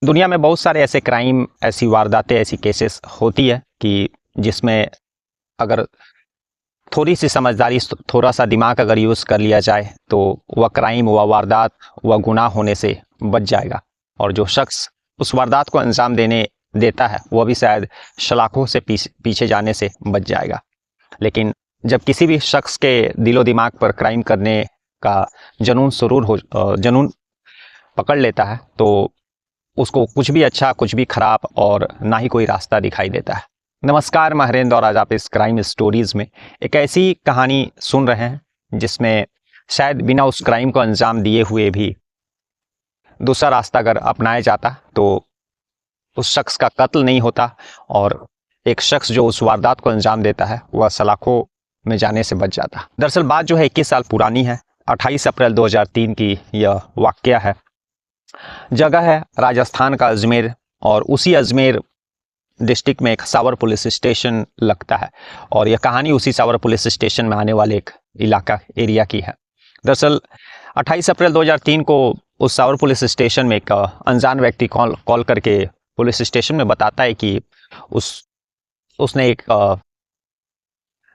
दुनिया में बहुत सारे ऐसे क्राइम, ऐसी वारदातें, ऐसी केसेस होती है कि जिसमें अगर थोड़ी सी समझदारी, थोड़ा सा दिमाग अगर यूज़ कर लिया जाए तो वह क्राइम, वह वारदात, वह गुनाह होने से बच जाएगा। और जो शख्स उस वारदात को अंजाम देने देता है वह भी शायद सलाखों से पीछे जाने से बच जाएगा। लेकिन जब किसी भी शख्स के दिलो दिमाग पर क्राइम करने का जुनून पकड़ लेता है तो उसको कुछ भी अच्छा, कुछ भी खराब और ना ही कोई रास्ता दिखाई देता है। नमस्कार, मैं हरेंद्र और आज आप इस क्राइम स्टोरीज में एक ऐसी कहानी सुन रहे हैं जिसमें शायद बिना उस क्राइम को अंजाम दिए हुए भी दूसरा रास्ता अगर अपनाया जाता तो उस शख्स का कत्ल नहीं होता और एक शख्स जो उस वारदात को अंजाम देता है वह सलाखों में जाने से बच जाता। दरअसल बात जो है 21 साल पुरानी है। 28 अप्रैल 2003 की यह वाकया है। जगह है राजस्थान का अजमेर और उसी अजमेर डिस्ट्रिक्ट में एक सावर पुलिस स्टेशन लगता है और यह कहानी उसी सावर पुलिस स्टेशन में आने वाले एक इलाका एरिया की है। दरअसल 28 अप्रैल 2003 को उस सावर पुलिस स्टेशन में एक अनजान व्यक्ति कॉल करके पुलिस स्टेशन में बताता है कि उसने एक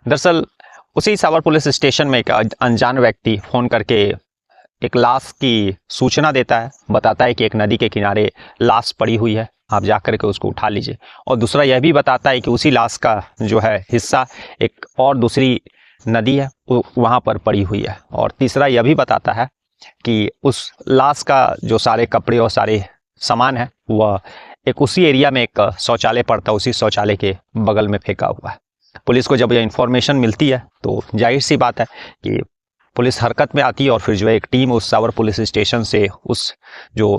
दरअसल उसी सावर पुलिस स्टेशन में एक अनजान व्यक्ति फ़ोन करके एक लाश की सूचना देता है, बताता है कि एक नदी के किनारे लाश पड़ी हुई है, आप जा कर के उसको उठा लीजिए। और दूसरा यह भी बताता है कि उसी लाश का जो है हिस्सा एक और दूसरी नदी है वहाँ पर पड़ी हुई है। और तीसरा यह भी बताता है कि उस लाश का जो सारे कपड़े और सारे सामान है वह एक उसी एरिया में एक शौचालय पड़ता है, उसी शौचालय के बगल में फेंका हुआ है। पुलिस को जब यह इन्फॉर्मेशन मिलती है तो जाहिर सी बात है कि पुलिस हरकत में आती है और फिर जो है एक टीम उस सावर पुलिस स्टेशन से उस जो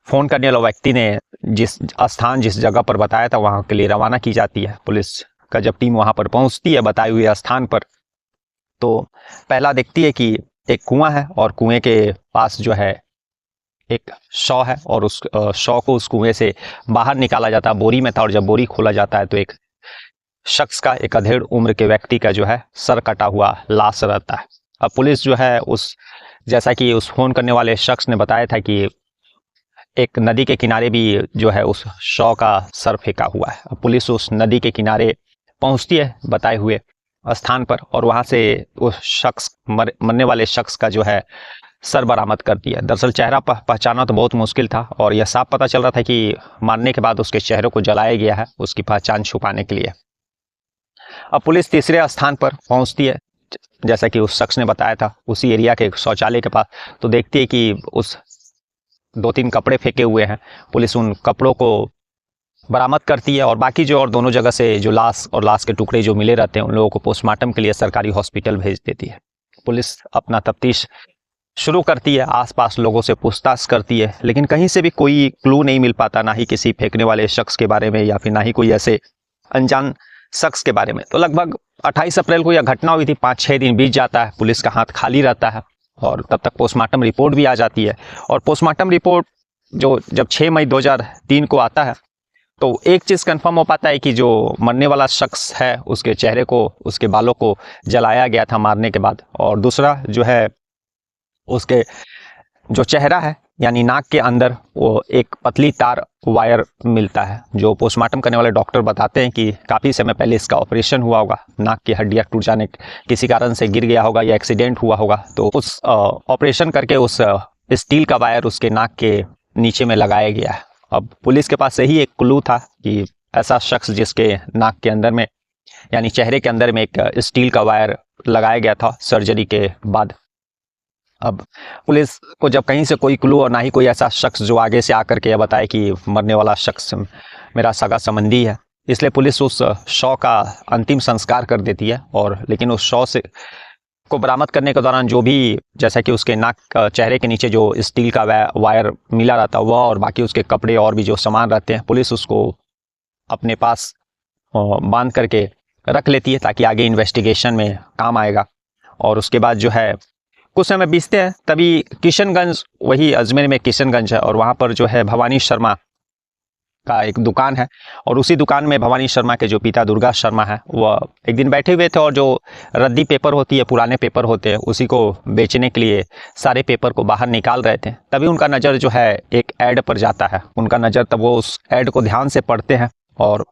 फ़ोन करने वाला व्यक्ति ने जिस जगह पर बताया था वहाँ के लिए रवाना की जाती है। पुलिस का जब टीम वहाँ पर पहुँचती है बताए हुए स्थान पर तो पहला देखती है कि एक कुआं है और कुएं के पास जो है एक शव है और उस शव को उस कुएं से बाहर निकाला जाता है, बोरी में था। और जब बोरी खोला जाता है तो एक शख्स का, एक अधेड़ उम्र के व्यक्ति का जो है सर कटा हुआ लाश रहता है। अब पुलिस जो है जैसा कि उस फोन करने वाले शख्स ने बताया था कि एक नदी के किनारे भी जो है उस शव का सर फेंका हुआ है। अब पुलिस उस नदी के किनारे पहुंचती है बताए हुए स्थान पर और वहां से उस शख्स मरने वाले शख्स का जो है सर बरामद करती है। दरअसल चेहरा पहचाना तो बहुत मुश्किल था और यह साफ पता चल रहा था कि मारने के बाद उसके चेहरे को जलाया गया है उसकी पहचान छुपाने के लिए। अब पुलिस तीसरे स्थान पर पहुंचती है जैसा कि उस शख्स ने बताया था, उसी एरिया के शौचालय के पास। तो देखती है कि उस 2-3 कपड़े फेंके हुए हैं। पुलिस उन कपड़ों को बरामद करती है और बाकी जो और दोनों जगह से जो लाश और लाश के टुकड़े जो मिले रहते हैं उन लोगों को पोस्टमार्टम के लिए सरकारी हॉस्पिटल भेज देती है। पुलिस अपना तफ्तीश शुरू करती है, आसपास लोगों से पूछताछ करती है, लेकिन कहीं से भी कोई क्लू नहीं मिल पाता, ना ही किसी फेंकने वाले शख्स के बारे में या फिर ना ही कोई ऐसे अनजान शख्स के बारे में। तो लगभग 28 अप्रैल को यह घटना हुई थी, 5-6 दिन बीत जाता है, पुलिस का हाथ खाली रहता है और तब तक पोस्टमार्टम रिपोर्ट भी आ जाती है। और पोस्टमार्टम रिपोर्ट जब 6 मई 2003 को आता है तो एक चीज़ कंफर्म हो पाता है कि जो मरने वाला शख्स है उसके चेहरे को, उसके बालों को जलाया गया था मारने के बाद। और दूसरा जो है उसके जो चेहरा है यानी नाक के अंदर वो एक पतली तार वायर मिलता है। जो पोस्टमार्टम करने वाले डॉक्टर बताते हैं कि काफ़ी समय पहले इसका ऑपरेशन हुआ होगा, नाक की हड्डियाँ टूट जाने किसी कारण से गिर गया होगा या एक्सीडेंट हुआ होगा, तो उस ऑपरेशन करके उस स्टील का वायर उसके नाक के नीचे में लगाया गया है। अब पुलिस के पास यही एक क्लू था कि ऐसा शख्स जिसके नाक के अंदर में यानी चेहरे के अंदर में एक स्टील का वायर लगाया गया था सर्जरी के बाद। अब पुलिस को जब कहीं से कोई क्लू और ना ही कोई ऐसा शख्स जो आगे से आकर के यह बताए कि मरने वाला शख्स मेरा सगा संबंधी है, इसलिए पुलिस उस शव का अंतिम संस्कार कर देती है। और लेकिन उस शव से को बरामद करने के दौरान जो भी, जैसा कि उसके नाक चेहरे के नीचे जो स्टील का वायर मिला रहता है वह और बाकी उसके कपड़े और भी जो सामान रहते हैं, पुलिस उसको अपने पास बांध करके रख लेती है ताकि आगे इन्वेस्टिगेशन में काम आएगा। और उसके बाद जो है कुछ समय बीतते हैं, तभी किशनगंज, वही अजमेर में किशनगंज है और वहाँ पर जो है भवानी शर्मा का एक दुकान है और उसी दुकान में भवानी शर्मा के जो पिता दुर्गा शर्मा है वह एक दिन बैठे हुए थे और जो रद्दी पेपर होती है, पुराने पेपर होते हैं, उसी को बेचने के लिए सारे पेपर को बाहर निकाल रहे थे। तभी उनका नज़र जो है एक ऐड पर जाता है। उनका नज़र तब वो उस ऐड को ध्यान से पढ़ते हैं और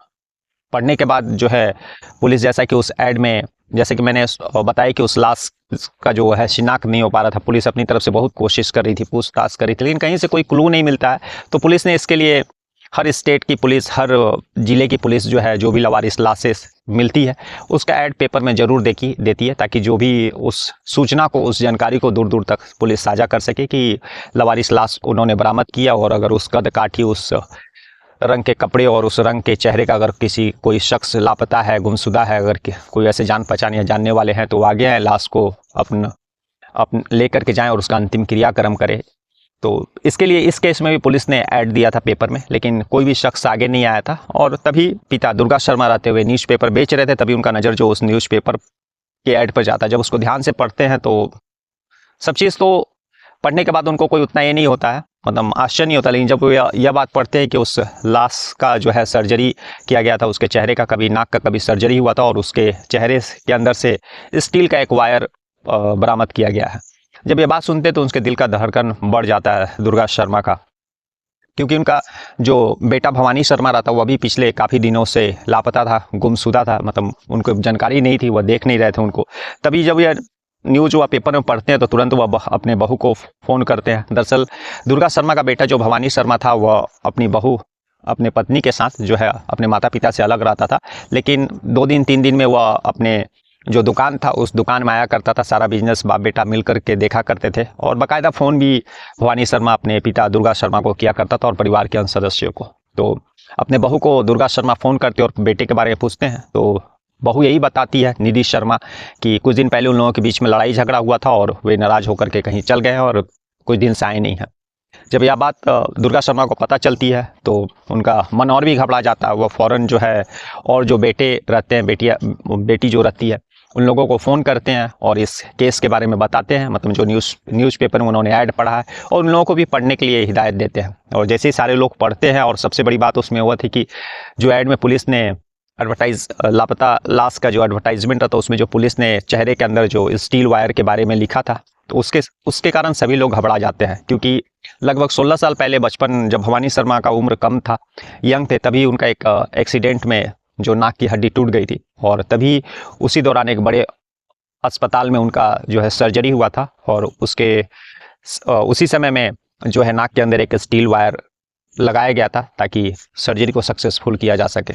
पढ़ने के बाद जो है पुलिस, जैसा कि उस ऐड में, जैसे कि मैंने बताया कि उस लाश का जो है शिनाख्त नहीं हो पा रहा था, पुलिस अपनी तरफ से बहुत कोशिश कर रही थी, पूछताछ कर रही थी, लेकिन कहीं से कोई क्लू नहीं मिलता है। तो पुलिस ने इसके लिए हर स्टेट की पुलिस, हर ज़िले की पुलिस जो है, जो भी लवारिस लाशेस मिलती है उसका ऐड पेपर में ज़रूर देती है, ताकि जो भी उस सूचना को, उस जानकारी को दूर दूर तक पुलिस साझा कर सके कि लवारिस लाश उन्होंने बरामद किया। और अगर उस कदकाठी, उस रंग के कपड़े और उस रंग के चेहरे का अगर कोई शख्स लापता है, गुमशुदा है, अगर कोई ऐसे जान पहचान या जानने वाले हैं तो वो आगे आए, लाश को अपन लेकर के जाएं और उसका अंतिम क्रियाक्रम करें। तो इसके लिए इस केस में भी पुलिस ने ऐड दिया था पेपर में, लेकिन कोई भी शख्स आगे नहीं आया था। और तभी पिता दुर्गा शर्मा रहते हुए न्यूज़पेपर बेच रहे थे, तभी उनका नज़र जो उस न्यूज़पेपर के ऐड पर जाता है। जब उसको ध्यान से पढ़ते हैं तो सब चीज़ तो पढ़ने के बाद उनको कोई उतना ये नहीं होता है, मतलब आश्चर्य नहीं होता, लेकिन जब वो यह बात पढ़ते हैं कि उस लाश का जो है सर्जरी किया गया था, उसके चेहरे का कभी नाक का कभी सर्जरी हुआ था और उसके चेहरे के अंदर से स्टील का एक वायर बरामद किया गया है। जब ये बात सुनते तो उनके दिल का धड़कन बढ़ जाता है दुर्गा शर्मा का, क्योंकि उनका जो बेटा भवानी शर्मा रहा था वह भी पिछले काफ़ी दिनों से लापता था, गुमशुदा था, मतलब उनको जानकारी नहीं थी, वह देख नहीं रहे थे उनको। तभी जब यह न्यूज़ वह पेपर में पढ़ते हैं तो तुरंत वह अपने बहू को फ़ोन करते हैं। दरअसल दुर्गा शर्मा का बेटा जो भवानी शर्मा था वह अपनी बहू, अपने पत्नी के साथ जो है अपने माता पिता से अलग रहता था, लेकिन 2 दिन 3 दिन में वह अपने जो दुकान था उस दुकान में आया करता था। सारा बिजनेस बाप बेटा मिल कर के देखा करते थे और बाकायदा फ़ोन भी भवानी शर्मा अपने पिता दुर्गा शर्मा को किया करता था और परिवार के अन्य सदस्यों को। तो अपने बहू को दुर्गा शर्मा फ़ोन करते और बेटे के बारे में पूछते हैं तो बहू यही बताती है, निधि शर्मा, कि कुछ दिन पहले उन लोगों के बीच में लड़ाई झगड़ा हुआ था और वे नाराज़ होकर के कहीं चल गए हैं और कुछ दिन से आए नहीं हैं। जब यह बात दुर्गा शर्मा को पता चलती है तो उनका मन और भी घबरा जाता है। वह फ़ौरन जो है और जो बेटे रहते हैं, बेटी जो रहती है, उन लोगों को फ़ोन करते हैं और इस केस के बारे में बताते हैं, मतलब जो न्यूज़पेपर में उन्होंने ऐड पढ़ा है, और उन लोगों को भी पढ़ने के लिए हिदायत देते हैं। और जैसे ही सारे लोग पढ़ते हैं, और सबसे बड़ी बात उसमें हुआ थी कि जो ऐड में पुलिस ने लापता लाश का जो एडवर्टाइजमेंट था, तो उसमें जो पुलिस ने चेहरे के अंदर जो स्टील वायर के बारे में लिखा था, तो उसके कारण सभी लोग घबरा जाते हैं। क्योंकि लगभग 16 साल पहले, बचपन, जब भवानी शर्मा का उम्र कम था, यंग थे, तभी उनका एक एक्सीडेंट में जो नाक की हड्डी टूट गई थी और तभी उसी दौरान एक बड़े अस्पताल में उनका जो है सर्जरी हुआ था और उसी समय में जो है नाक के अंदर एक स्टील वायर लगाया गया था ताकि सर्जरी को सक्सेसफुल किया जा सके।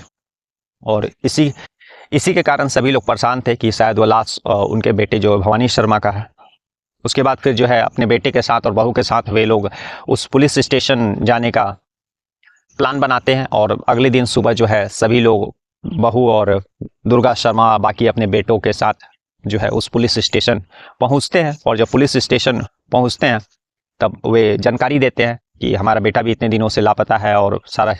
और इसी के कारण सभी लोग परेशान थे कि शायद वह लाश उनके बेटे जो भवानी शर्मा का है। उसके बाद फिर जो है अपने बेटे के साथ और बहू के साथ वे लोग उस पुलिस स्टेशन जाने का प्लान बनाते हैं और अगले दिन सुबह जो है सभी लोग, बहू और दुर्गा शर्मा, बाकी अपने बेटों के साथ जो है उस पुलिस स्टेशन पहुंचते हैं। और जब पुलिस स्टेशन पहुंचते हैं तब वे जानकारी देते हैं कि हमारा बेटा भी इतने दिनों से लापता है और सारा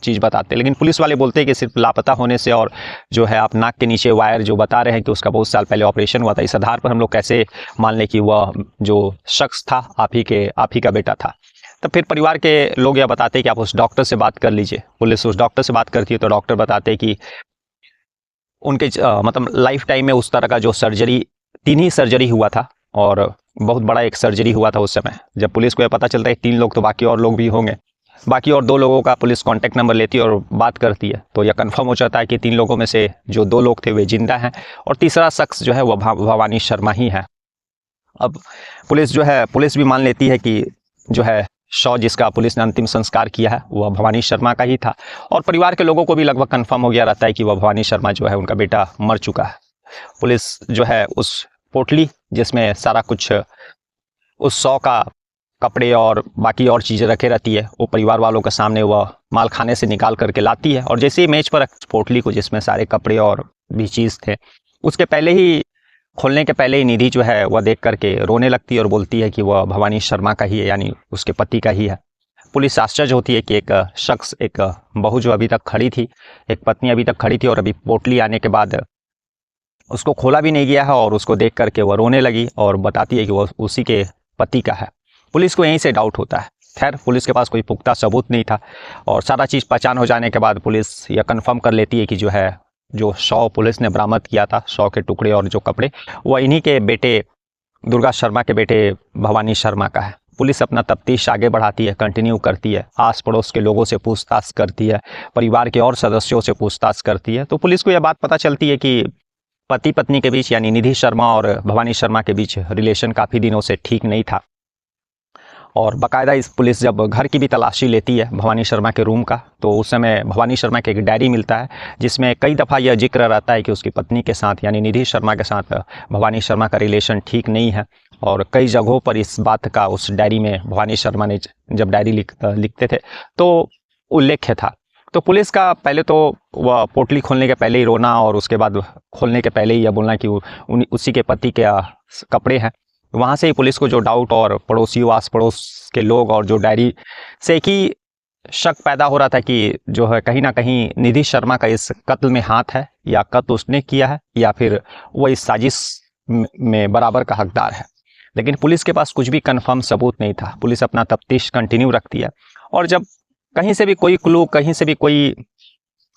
चीज़ बताते हैं। लेकिन पुलिस वाले बोलते हैं कि सिर्फ लापता होने से और जो है आप नाक के नीचे वायर जो बता रहे हैं कि उसका बहुत साल पहले ऑपरेशन हुआ था, इस आधार पर हम लोग कैसे मान लें कि वह जो शख्स था आप ही का बेटा था। तब फिर परिवार के लोग यह बताते हैं कि आप उस डॉक्टर से बात कर लीजिए। पुलिस उस डॉक्टर से बात करती है तो डॉक्टर बताते हैं कि उनके मतलब लाइफ टाइम में उस तरह का जो सर्जरी, 3 ही सर्जरी हुआ था और बहुत बड़ा एक सर्जरी हुआ था उस समय। जब पुलिस को यह पता चलता है 3 लोग तो बाकी और लोग भी होंगे, बाकी और 2 लोगों का पुलिस कांटेक्ट नंबर लेती है और बात करती है, तो यह कंफर्म हो जाता है कि 3 लोगों में से जो 2 लोग थे वे जिंदा हैं और तीसरा शख्स जो है वह भवानी शर्मा ही है। अब पुलिस भी मान लेती है कि जो है शव जिसका पुलिस ने अंतिम संस्कार किया है वह भवानी शर्मा का ही था और परिवार के लोगों को भी लगभग कंफर्म हो गया रहता है कि वह भवानी शर्मा जो है उनका बेटा मर चुका है। पुलिस जो है उस पोटली जिसमें सारा कुछ उस शव का कपड़े और बाकी और चीज़ें रखे रहती है, वो परिवार वालों के सामने वह माल खाने से निकाल करके लाती है और जैसे ही मेज पर पोटली को जिसमें सारे कपड़े और भी चीज़ थे, उसके पहले ही खोलने के पहले ही निधि जो है वह देख करके रोने लगती है और बोलती है कि वह भवानी शर्मा का ही है, यानी उसके पति का ही है। पुलिस आश्चर्य होती है कि एक शख्स, एक बहू जो अभी तक खड़ी थी, एक पत्नी अभी तक खड़ी थी और अभी पोटली आने के बाद उसको खोला भी नहीं गया है और उसको देख करके वह रोने लगी और बताती है कि वह उसी के पति का है। पुलिस को यहीं से डाउट होता है। खैर पुलिस के पास कोई पुख्ता सबूत नहीं था और सारा चीज़ पहचान हो जाने के बाद पुलिस यह कंफर्म कर लेती है कि जो है जो शव पुलिस ने बरामद किया था, शव के टुकड़े और जो कपड़े, वह इन्हीं के बेटे दुर्गा शर्मा के बेटे भवानी शर्मा का है। पुलिस अपना तफ्तीश आगे बढ़ाती है, कंटिन्यू करती है, आस पड़ोस के लोगों से पूछताछ करती है, परिवार के और सदस्यों से पूछताछ करती है। तो पुलिस को यह बात पता चलती है कि पति पत्नी के बीच यानी निधि शर्मा और भवानी शर्मा के बीच रिलेशन काफ़ी दिनों से ठीक नहीं था। और बाकायदा इस पुलिस जब घर की भी तलाशी लेती है भवानी शर्मा के रूम का, तो उस समय भवानी शर्मा के एक डायरी मिलता है जिसमें कई दफ़ा यह जिक्र रहता है कि उसकी पत्नी के साथ यानी निधि शर्मा के साथ भवानी शर्मा का रिलेशन ठीक नहीं है। और कई जगहों पर इस बात का उस डायरी में भवानी शर्मा ने जब डायरी लिखते थे तो उल्लेख था। तो पुलिस का पहले तो वह पोटली खोलने के पहले ही रोना और उसके बाद खोलने के पहले ही यह बोलना कि उसी के पति के कपड़े हैं। वहाँ से ही पुलिस को जो डाउट और पड़ोसियों आस पड़ोस के लोग और जो डायरी से एक ही शक पैदा हो रहा था कि जो है कहीं ना कहीं निधि शर्मा का इस कत्ल में हाथ है, या कत्ल उसने किया है या फिर वह इस साजिश में बराबर का हकदार है। लेकिन पुलिस के पास कुछ भी कंफर्म सबूत नहीं था। पुलिस अपना तफ्तीश कंटिन्यू रखती है और जब कहीं से भी कोई क्लू, कहीं से भी कोई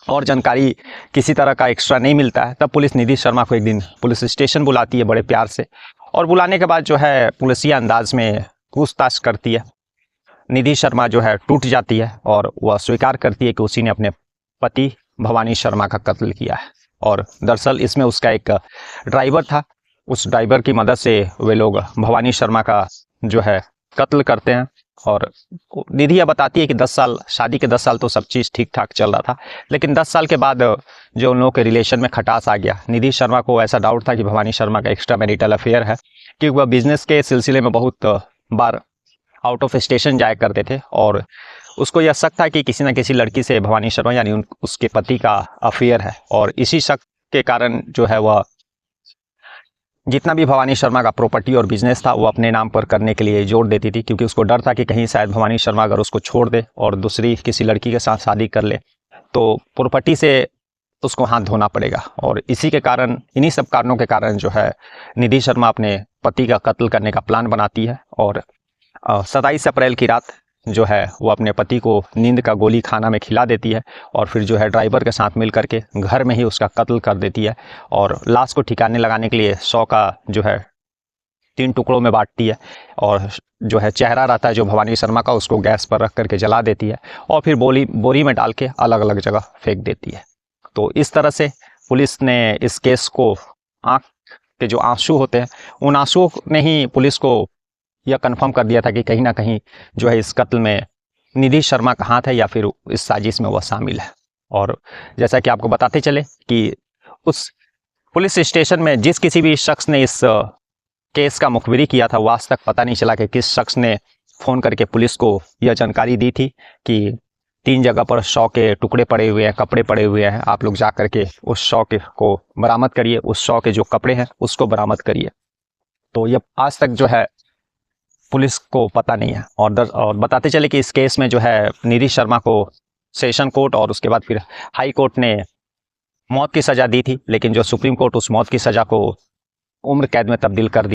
और जानकारी किसी तरह का एक्स्ट्रा नहीं मिलता है, तब पुलिस निधि शर्मा को एक दिन पुलिस स्टेशन बुलाती है बड़े प्यार से। और बुलाने के बाद जो है पुलिसिया अंदाज में पूछताछ करती है। निधि शर्मा जो है टूट जाती है और वह स्वीकार करती है कि उसी ने अपने पति भवानी शर्मा का कत्ल किया है। और दरअसल इसमें उसका एक ड्राइवर था, उस ड्राइवर की मदद से वे लोग भवानी शर्मा का जो है कत्ल करते हैं। और निधि यह बताती है कि 10 साल, शादी के 10 साल तो सब चीज़ ठीक ठाक चल रहा था, लेकिन 10 साल के बाद जो उन लोगों के रिलेशन में खटास आ गया। निधि शर्मा को ऐसा डाउट था कि भवानी शर्मा का एक्स्ट्रा मैरिटल अफेयर है, क्योंकि वह बिजनेस के सिलसिले में बहुत बार आउट ऑफ स्टेशन जाया करते थे और उसको यह शक था कि किसी न किसी लड़की से भवानी शर्मा यानी उसके पति का अफेयर है। और इसी शक के कारण जो है वह जितना भी भवानी शर्मा का प्रॉपर्टी और बिजनेस था वो अपने नाम पर करने के लिए जोर देती थी, क्योंकि उसको डर था कि कहीं शायद भवानी शर्मा अगर उसको छोड़ दे और दूसरी किसी लड़की के साथ शादी कर ले तो प्रॉपर्टी से उसको हाथ धोना पड़ेगा। और इसी के कारण, इन्हीं सब कारणों के कारण जो है निधि शर्मा अपने पति का कत्ल करने का प्लान बनाती है। और 27 अप्रैल की रात जो है वो अपने पति को नींद का गोली खाना में खिला देती है और फिर जो है ड्राइवर के साथ मिल करके घर में ही उसका कत्ल कर देती है। और लाश को ठिकाने लगाने के लिए शव का जो है 3 टुकड़ों में बांटती है और जो है चेहरा रहता है जो भवानी शर्मा का, उसको गैस पर रख करके जला देती है और फिर बोरी में डाल के अलग अलग जगह फेंक देती है। तो इस तरह से पुलिस ने इस केस को, आँख के जो आंसू होते हैं उन आंसुओं ने ही पुलिस को यह कंफर्म कर दिया था कि कहीं ना कहीं जो है इस कत्ल में निधि शर्मा का हाथ है या फिर इस साजिश में वह शामिल है। और जैसा कि आपको बताते चले कि उस पुलिस स्टेशन में जिस किसी भी शख्स ने इस केस का मुखबिरी किया था वो आज तक पता नहीं चला कि किस शख्स ने फ़ोन करके पुलिस को यह जानकारी दी थी कि 3 जगह पर शव के टुकड़े पड़े हुए हैं, कपड़े पड़े हुए हैं, आप लोग जा करके उस शव को बरामद करिए, उस शव के जो कपड़े हैं उसको बरामद करिए। तो यह आज तक जो है पुलिस को पता नहीं है। और बताते चले कि इस केस में जो है निधि शर्मा को सेशन कोर्ट और उसके बाद फिर हाई कोर्ट ने मौत की सज़ा दी थी, लेकिन जो सुप्रीम कोर्ट उस मौत की सज़ा को उम्र कैद में तब्दील कर दी।